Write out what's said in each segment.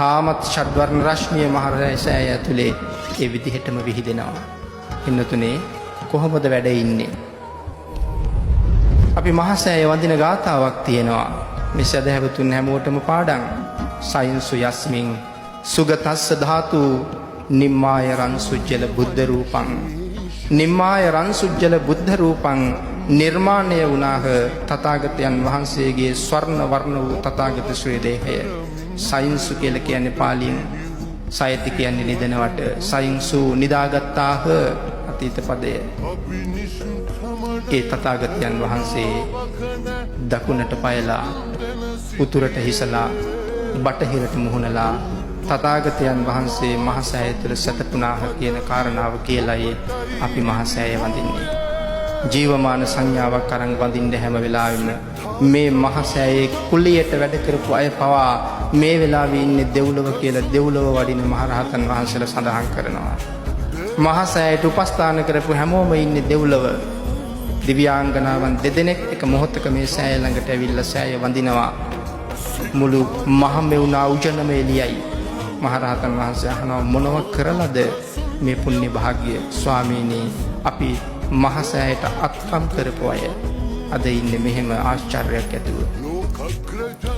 තාමත් ෂඩ්වර්ණ රශ්මිය මහරෑසෑය ඇතුලේ ඒ විදිහටම විහිදෙනවා. පින්නතුනේ කොහොමද වැඩ ඉන්නේ? අපි මහසෑය වඳින ගාථාවක් තියෙනවා. මේ සදහැවතුන් හැමෝටම පාඩම්. සයින්සු යස්මින් සුගතස්ස ධාතු නිම්මාය රන්සුජ්ජල බුද්ධ රූපං. නිම්මාය රන්සුජ්ජල බුද්ධ රූපං නිර්මාණය වුණාහ තථාගතයන් වහන්සේගේ ස්වර්ණ වර්ණ වූ තථාගත ශ්‍රී දේහය. සයින්සු කියලා කියන්නේ පාලියෙන් සයති කියන්නේ නිදනවට. සයින්සු නිදාගත්තාහ අතීත පදය. ඒ තථාගතයන් වහන්සේ දකුණට පයලා උතුරට හිසලා බටහිරට මුහුණලා තථාගතයන් වහන්සේ මහසෑය තුළ සැතපුණාහ කියන කාරණාව කියලායි අපි මහසෑය වඳින්නේ. ජීවමාන සංඥාවක් අරන් වඳින්න හැම වෙලාවෙම මේ මහසෑයේ කුලියට වැඩ කරපු අය පවා මේ වෙලාවේ ඉන්නේ දෙව්ලොව කියලා දෙව්ලොව වඩින මහරහතන් වහන්සේලා සඳහන් කරනවා. මහසෑයට උපස්ථාන කරපු හැමෝම ඉන්නේ දෙව්ලොව. දිව්‍යාංගනාවන් දෙදෙනෙක් එක මොහොතක මේ සෑය ළඟට ඇවිල්ලා සෑය වඳිනවා. මුළු මහමෙවුනා උජනම එළියයි. මහරහතන් වහන්සේ අහනවා මොනව කරලාද මේ පුණ්‍ය භාග්‍ය ස්වාමීනි අපි මහසෑයට අත්පම් කරපු අය අද ඉන්නේ මෙහෙම ආශ්චර්යයක් ඇතුව.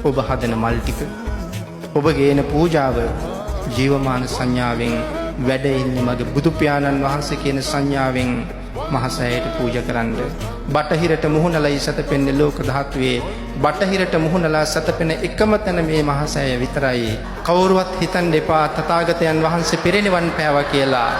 ඔබ හදන මල් ටික ඔබ ගේන පූජාව ජීවමාන සංඥාවෙන් වැඩ ඉන්නේ මගේ බුදු පියාණන් වහන්සේ කියන සංඥාවෙන් මහසෑයට පූජා කරන්න. බටහිරට මුහුණලයි සතපෙන්නේ ලෝක ධාතුවේ. බටහිරට මුහුණලා සතපෙන එකම තැන මේ මහසෑය විතරයි. කවුරුවත් හිතන්න එපා තථාගතයන් වහන්සේ පිරිනිවන් පෑවා කියලා.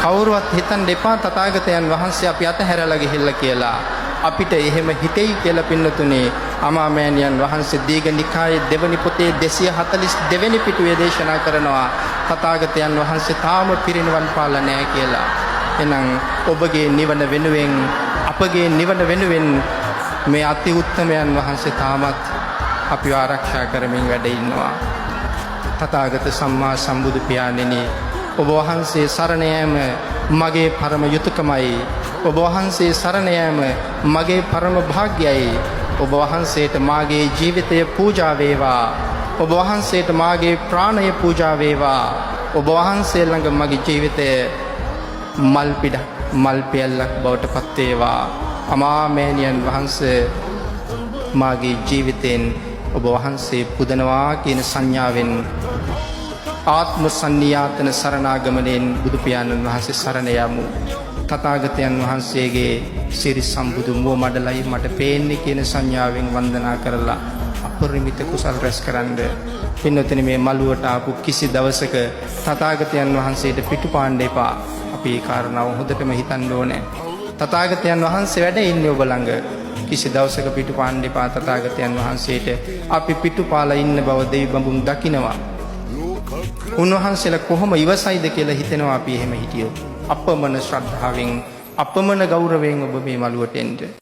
කවුරුවත් හිතන්න එපා තථාගතයන් වහන්සේ අපි අතහැරලා ගිහිල්ලා කියලා. අපිට එහෙම හිතෙයි කියලා පින්නතුනේ අමාමෑණියන් වහන්සේ දීඝනිකායේ දෙවනි පොතේ 242 වෙනි පිටුවේ දේශනා කරනවා තථාගතයන් වහන්සේ තාම පිරිනිවන් පාලා නැහැ කියලා. එහෙනම් ඔබගේ නිවන වෙනුවෙන් අපගේ නිවන වෙනුවෙන් මේ අති උත්තමයන් වහන්සේ තාමත් අපිව ආරක්ෂා කරමින් වැඩ ඉන්නවා. තථාගත සම්මා සම්බුදු පියාණෙනි ඔබ වහන්සේ සරණ යාම මගේ පරම යුතුයකමයි. ඔබ වහන්සේ සරණ යාම මගේ පරම භාග්‍යයයි. ඔබ වහන්සේට මාගේ ජීවිතය පූජා වේවා. ඔබ වහන්සේට මාගේ ප්‍රාණය පූජා වේවා. ඔබ වහන්සේ ළඟ මගේ ජීවිතය මල් පිඩ මල් පියල්ලක් බවට පත් වේවා. අමාමෑණියන් වහන්සේ මාගේ ජීවිතෙන් ඔබ වහන්සේ පුදනවා කියන සංඥාවෙන් ආත්ම සංනියාතන සරණාගමණයෙන් බුදු පියාණන් වහන්සේ සරණ යමු. තථාගතයන් වහන්සේගේ සිරි සම්බුදු මුව මඩලයි මට පේන්නේ කියන සංඥාවෙන් වන්දනා කරලා අපරිමිත කුසල් රැස් කරන්න. පින්නතෙනි මේ මළුවට ආපු කිසි දවසක තථාගතයන් වහන්සේට පිටුපාන්න එපා. අපි ඒ කාරණාව හොඳටම හිතන්න ඕනේ. තථාගතයන් වහන්සේ වැඩ ඉන්නේ ඔබ ළඟ. කිසි දවසක පිටුපාන්න එපා තථාගතයන් වහන්සේට. අපි පිටුපාලා ඉන්න බව දෙවි බඹුන් දකිනවා. උන්වහන්සේලා කොහොම ඉවසයිද කියලා හිතෙනවා අපි එහෙම හිටියොත්. අපමණ ශ්‍රද්ධාවෙන් අපමණ ගෞරවයෙන් ඔබ මේ මළුවට එන්න.